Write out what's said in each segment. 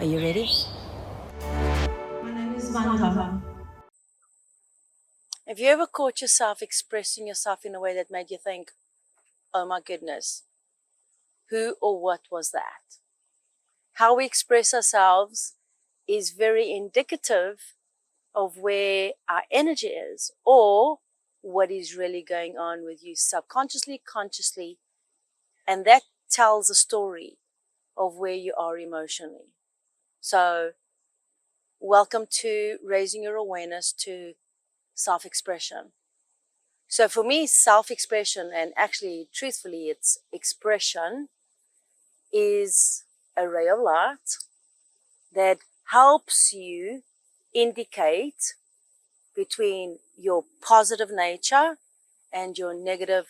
Are you ready? My name is Vanda. Have you ever caught yourself expressing yourself in a way that made you think, oh my goodness, who or what was that? How we express ourselves is very indicative of where our energy is or what is really going on with you subconsciously, consciously, and that tells a story of where you are emotionally. So, welcome to raising your awareness to self-expression. So for me, self-expression, and actually, truthfully, it's expression, is a ray of light that helps you indicate between your positive nature and your negative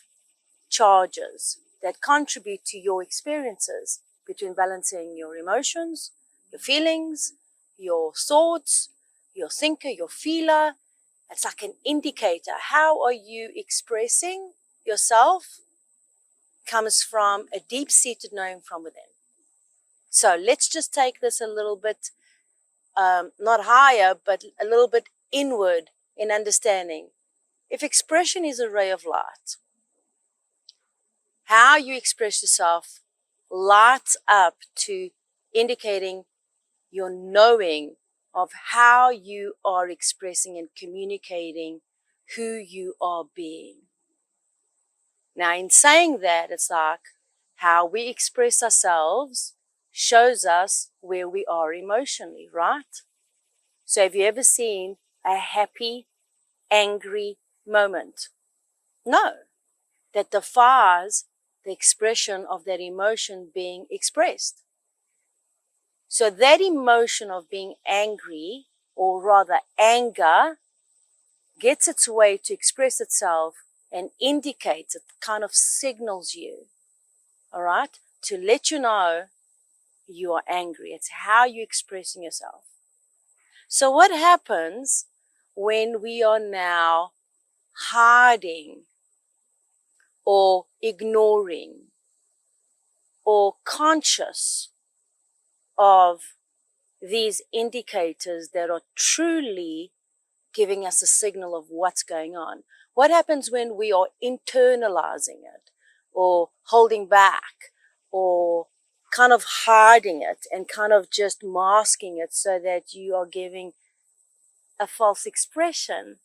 charges that contribute to your experiences, between balancing your emotions, your feelings, your thoughts, your thinker, your feeler. It's like an indicator. How are you expressing yourself comes from a deep-seated knowing from within. So let's just take this a little bit, not higher, but a little bit inward in understanding. If expression is a ray of light, how you express yourself lights up to indicating your knowing of how you are expressing and communicating who you are being. Now, in saying that, it's like how we express ourselves shows us where we are emotionally, right? So have you ever seen a happy, angry moment? No. That defies the expression of that emotion being expressed. So that emotion of being angry, or rather anger, gets its way to express itself and indicates, it kind of signals you, all right, to let you know you are angry. It's how you're expressing yourself. So what happens when we are now hiding or ignoring or conscious of these indicators that are truly giving us a signal of what's going on? What happens when we are internalizing it or holding back or kind of hiding it and kind of just masking it so that you are giving a false expression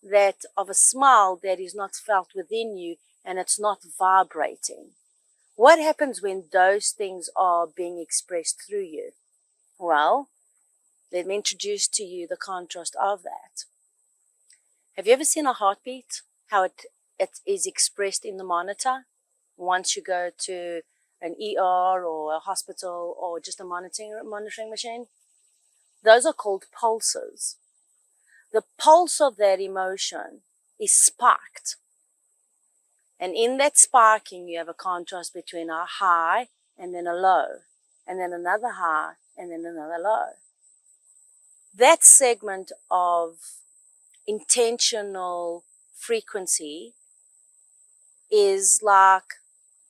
that of a smile that is not felt within you and it's not vibrating? What happens when those things are being expressed through you? Well, let me introduce to you the contrast of that. Have you ever seen a heartbeat? How it is expressed in the monitor once you go to an ER or a hospital or just a monitoring machine? Those are called pulses. The pulse of that emotion is sparked. And in that sparking, you have a contrast between a high and then a low, and then another high and then another low. That segment of intentional frequency is like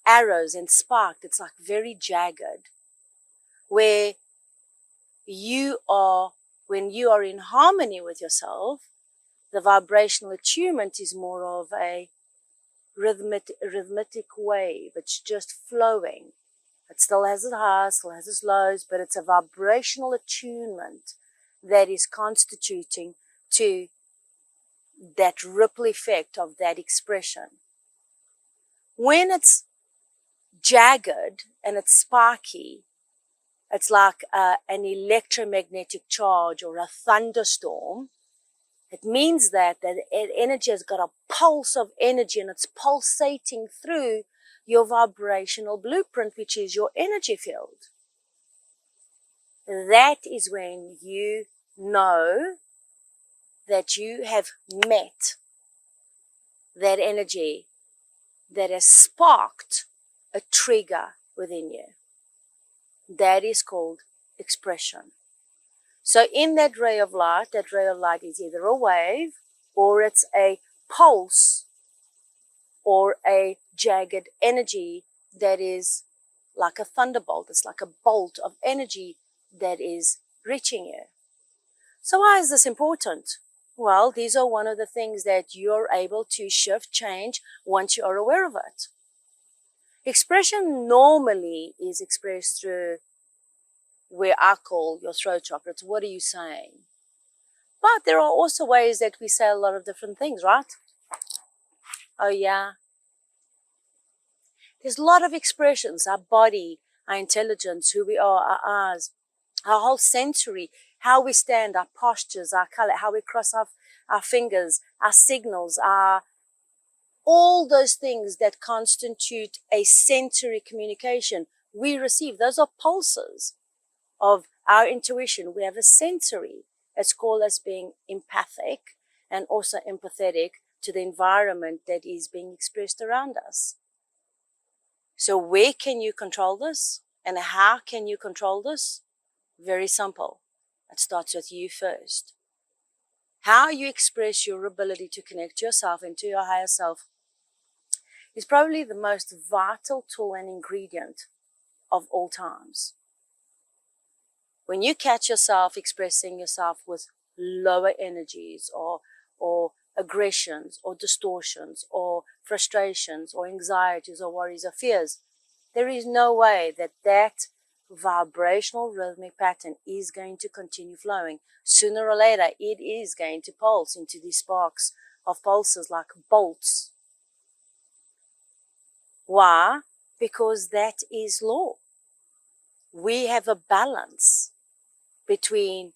arrows and sparked. It's like very jagged, where you are, when you are in harmony with yourself, the vibrational attunement is more of a rhythmic wave. It's just flowing. It still has its highs, still has its lows, but it's a vibrational attunement that is constituting to that ripple effect of that expression. When it's jagged and it's sparky, it's like an electromagnetic charge or a thunderstorm. It means that energy has got a pulse of energy and it's pulsating through your vibrational blueprint, which is your energy field. That is when you know that you have met that energy that has sparked a trigger within you. That is called expression. So in that ray of light is either a wave or it's a pulse or a jagged energy that is like a thunderbolt. It's like a bolt of energy that is reaching you. So why is this important? Well, these are one of the things that you're able to shift, change once you are aware of it. Expression normally is expressed through where I call your throat chakra. It's what are you saying? But there are also ways that we say a lot of different things, right? Oh yeah. There's a lot of expressions, our body, our intelligence, who we are, our eyes, our whole sensory, how we stand, our postures, our color, how we cross our fingers, our signals, all those things that constitute a sensory communication we receive. Those are pulses of our intuition. We have a sensory. It's called as being empathic and also empathetic to the environment that is being expressed around us. So where can you control this? And how can you control this? Very simple. It starts with you first. How you express your ability to connect yourself into your higher self is probably the most vital tool and ingredient of all times. When you catch yourself expressing yourself with lower energies or aggressions or distortions or frustrations or anxieties or worries or fears, there is no way that vibrational rhythmic pattern is going to continue flowing. Sooner or later, it is going to pulse into these sparks of pulses like bolts. Why? Because that is law. We have a balance between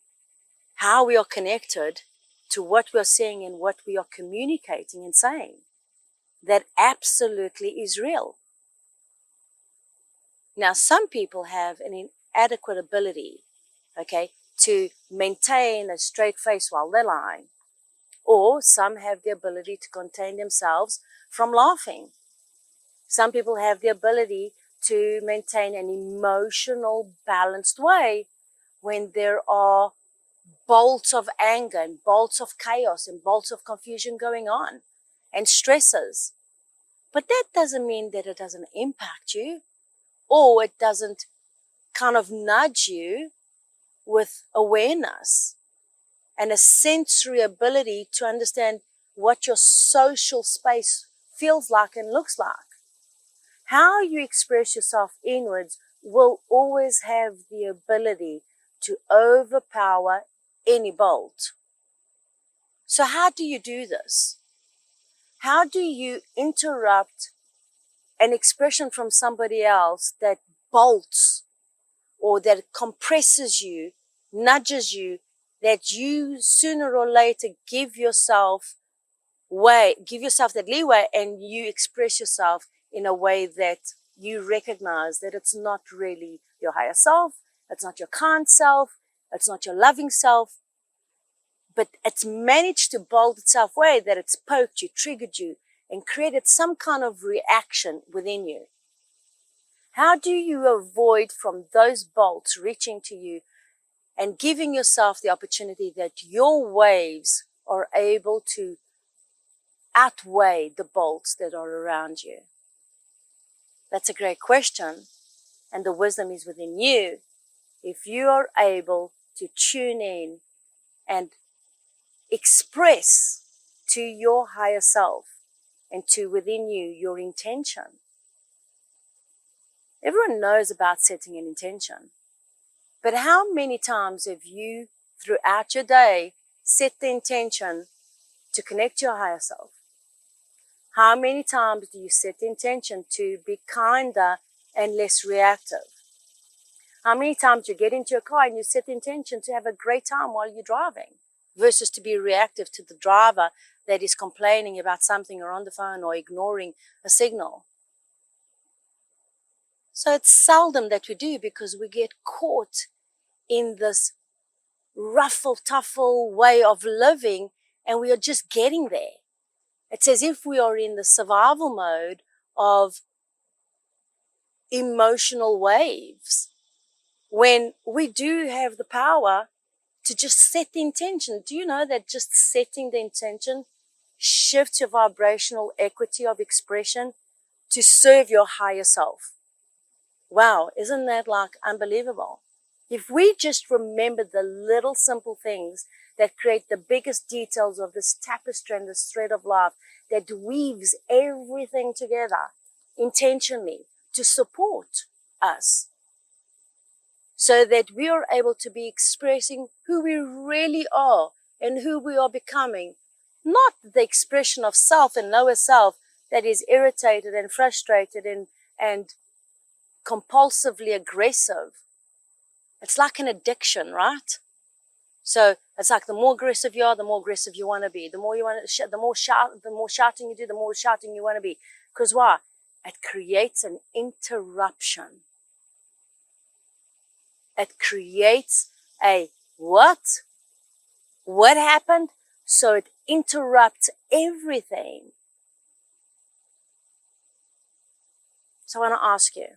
how we are connected to what we are saying and what we are communicating and saying. That absolutely is real. Now, some people have an inadequate ability, to maintain a straight face while they're lying. Or some have the ability to contain themselves from laughing. Some people have the ability to maintain an emotional, balanced way when there are bolts of anger and bolts of chaos and bolts of confusion going on and stresses. But that doesn't mean that it doesn't impact you or it doesn't kind of nudge you with awareness and a sensory ability to understand what your social space feels like and looks like. How you express yourself inwards will always have the ability to overpower any bolt. So how do you do this? How do you interrupt an expression from somebody else that bolts or that compresses you, nudges you, that you sooner or later give yourself that leeway and you express yourself in a way that you recognize that it's not really your higher self, it's not your kind self, it's not your loving self, but it's managed to bolt itself away, that it's poked you, triggered you, and created some kind of reaction within you. How do you avoid from those bolts reaching to you and giving yourself the opportunity that your waves are able to outweigh the bolts that are around you? That's a great question, and the wisdom is within you. If you are able to tune in and express to your higher self and to within you your intention. Everyone knows about setting an intention, but how many times have you throughout your day set the intention to connect to your higher self? How many times do you set the intention to be kinder and less reactive? How many times you get into your car and you set the intention to have a great time while you're driving versus to be reactive to the driver that is complaining about something or on the phone or ignoring a signal? So it's seldom that we do because we get caught in this ruffle-tuffle way of living and we are just getting there. It's as if we are in the survival mode of emotional waves when we do have the power to just set the intention. Do you know that just setting the intention shifts your vibrational equity of expression to serve your higher self? Wow, isn't that like unbelievable? If we just remember the little simple things that create the biggest details of this tapestry and this thread of life that weaves everything together intentionally to support us, so that we are able to be expressing who we really are and who we are becoming, not the expression of self and lower self that is irritated and frustrated and compulsively aggressive. It's like an addiction, right? So it's like the more aggressive you are, the more aggressive you want to be. The more you want to, the more shouting you do, the more shouting you want to be. Because why? It creates an interruption. It creates a what? What happened? So it interrupts everything. So I want to ask you,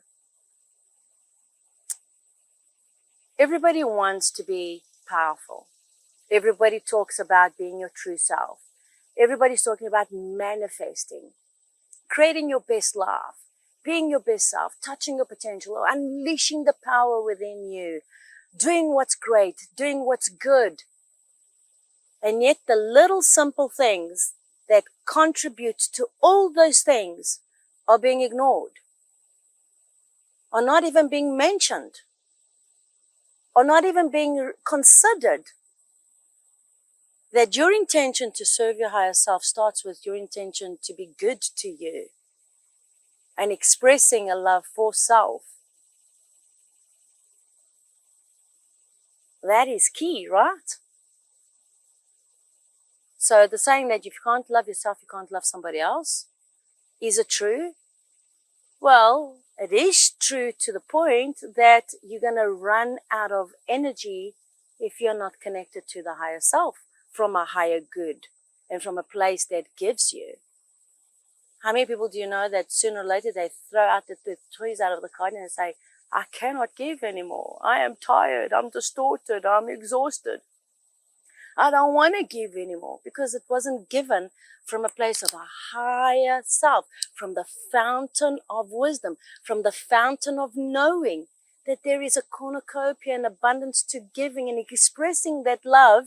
everybody wants to be powerful. Everybody talks about being your true self. Everybody's talking about manifesting, creating your best life, being your best self, touching your potential, unleashing the power within you, doing what's great, doing what's good. And yet the little simple things that contribute to all those things are being ignored, are not even being mentioned, are not even being considered. That your intention to serve your higher self starts with your intention to be good to you and expressing a love for self. That is key, right? So the saying that if you can't love yourself, you can't love somebody else, is it true? Well, it is true to the point that you're going to run out of energy if you're not connected to the higher self from a higher good and from a place that gives you. How many people do you know that sooner or later they throw out the toys out of the garden and say, I cannot give anymore. I am tired. I'm distorted. I'm exhausted. I don't want to give anymore because it wasn't given from a place of a higher self, from the fountain of wisdom, from the fountain of knowing that there is a cornucopia and abundance to giving and expressing that love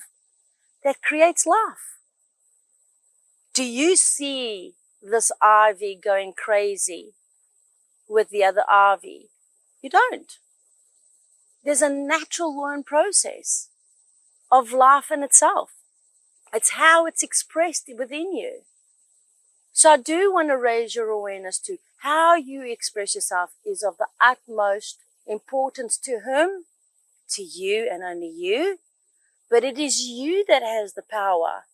that creates life. Do you see this ivy going crazy with the other ivy? You don't. There's a natural law and process of life in itself. It's how it's expressed within you. So I do want to raise your awareness to how you express yourself is of the utmost importance to whom? To you and only you. But it is you that has the power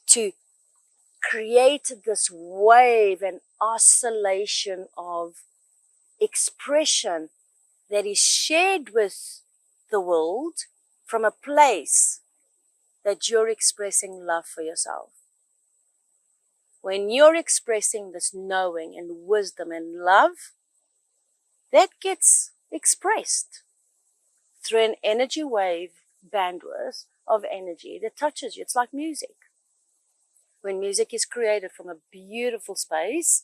to create this wave and oscillation of expression that is shared with the world from a place that you're expressing love for yourself. When you're expressing this knowing and wisdom and love, that gets expressed through an energy wave bandwidth of energy that touches you. It's like music. When music is created from a beautiful space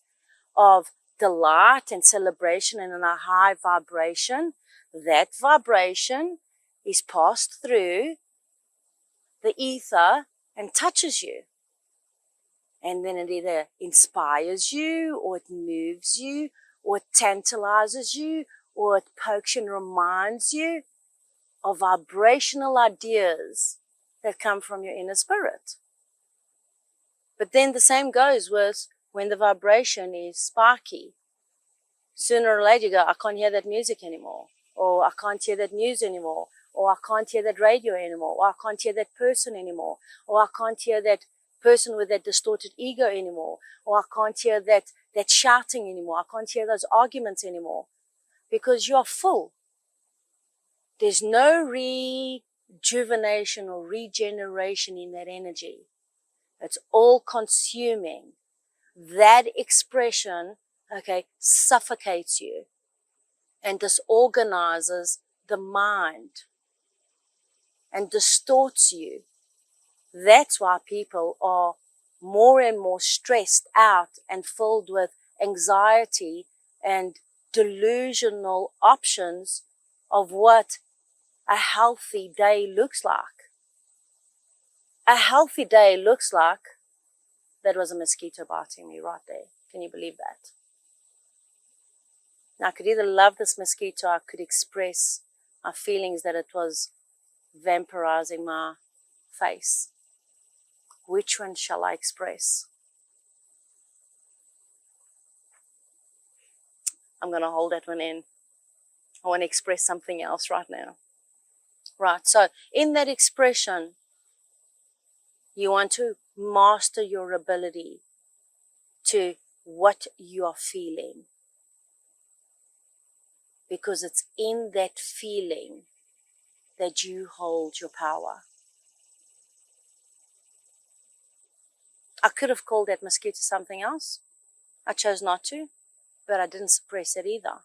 of delight and celebration and in a high vibration, that vibration is passed through the ether and touches you. And then it either inspires you, or it moves you, or it tantalizes you, or it pokes you and reminds you of vibrational ideas that come from your inner spirit. But then the same goes with when the vibration is sparky. Sooner or later you go, I can't hear that music anymore, or I can't hear that news anymore, or I can't hear that radio anymore, or I can't hear that person anymore, or I can't hear that person with that distorted ego anymore, or I can't hear that shouting anymore, I can't hear those arguments anymore, because you are full. There's no rejuvenation or regeneration in that energy. It's all consuming. That expression, suffocates you and disorganizes the mind and distorts you. That's why people are more and more stressed out and filled with anxiety and delusional options of what a healthy day looks like. A healthy day looks like that was a mosquito biting me right there. Can you believe that? Now, I could either love this mosquito, or I could express my feelings that it was vampirizing my face. Which one shall I express? I'm going to hold that one in. I want to express something else right now. Right, so in that expression, you want to master your ability to what you are feeling. Because it's in that feeling that you hold your power. I could have called that mosquito something else. I chose not to, but I didn't suppress it either.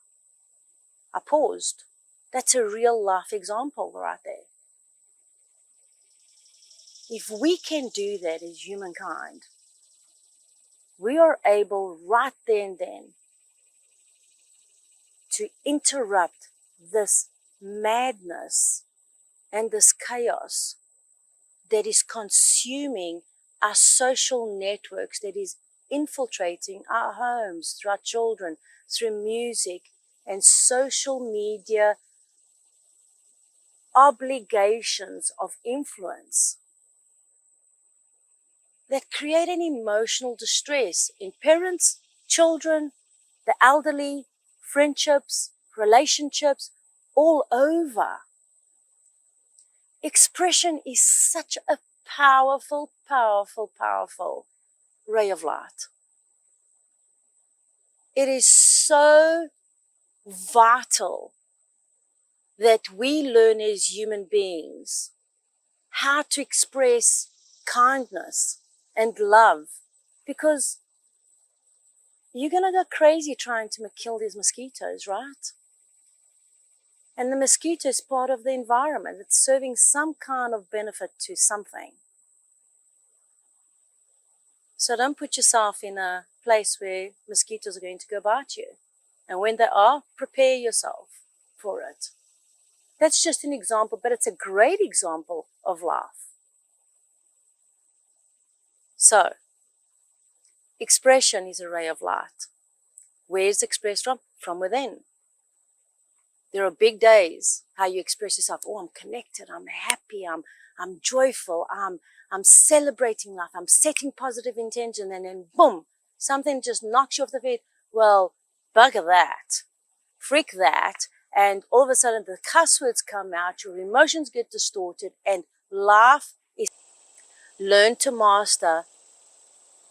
I paused. That's a real life example right there. If we can do that as humankind, we are able right there and then to interrupt this madness and this chaos that is consuming our social networks, that is infiltrating our homes, through our children, through music and social media obligations of influence that create an emotional distress in parents, children, the elderly, friendships, relationships, all over. Expression is such a powerful, powerful, powerful ray of light. It is so vital that we learn as human beings how to express kindness and love, because you're going to go crazy trying to kill these mosquitoes, right? And the mosquito is part of the environment. It's serving some kind of benefit to something. So don't put yourself in a place where mosquitoes are going to go bite you. And when they are, prepare yourself for it. That's just an example, but it's a great example of life. So, expression is a ray of light. Where is it expressed from? From within. There are big days how you express yourself. Oh, I'm connected, I'm happy, I'm joyful, I'm celebrating life, I'm setting positive intention, and then boom, something just knocks you off the feet. Well, bugger that, freak that, and all of a sudden the cuss words come out, your emotions get distorted, and life is... Learn to master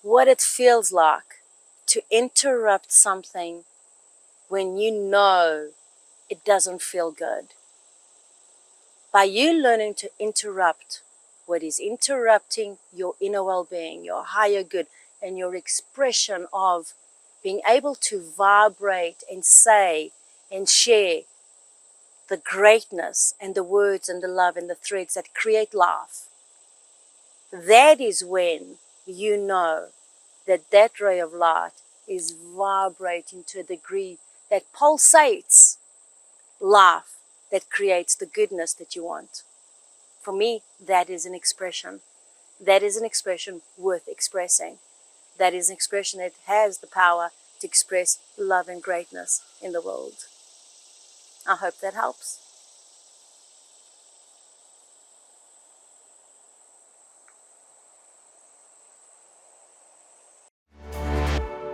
what it feels like to interrupt something when you know it doesn't feel good. By you learning to interrupt what is interrupting your inner well-being, your higher good, and your expression of being able to vibrate and say and share the greatness and the words and the love and the threads that create life, that is when you know that that ray of light is vibrating to a degree that pulsates life, that creates the goodness that you want. For me, that is an expression. That is an expression worth expressing. That is an expression that has the power to express love and greatness in the world. I hope that helps.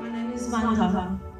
My name is Vandava.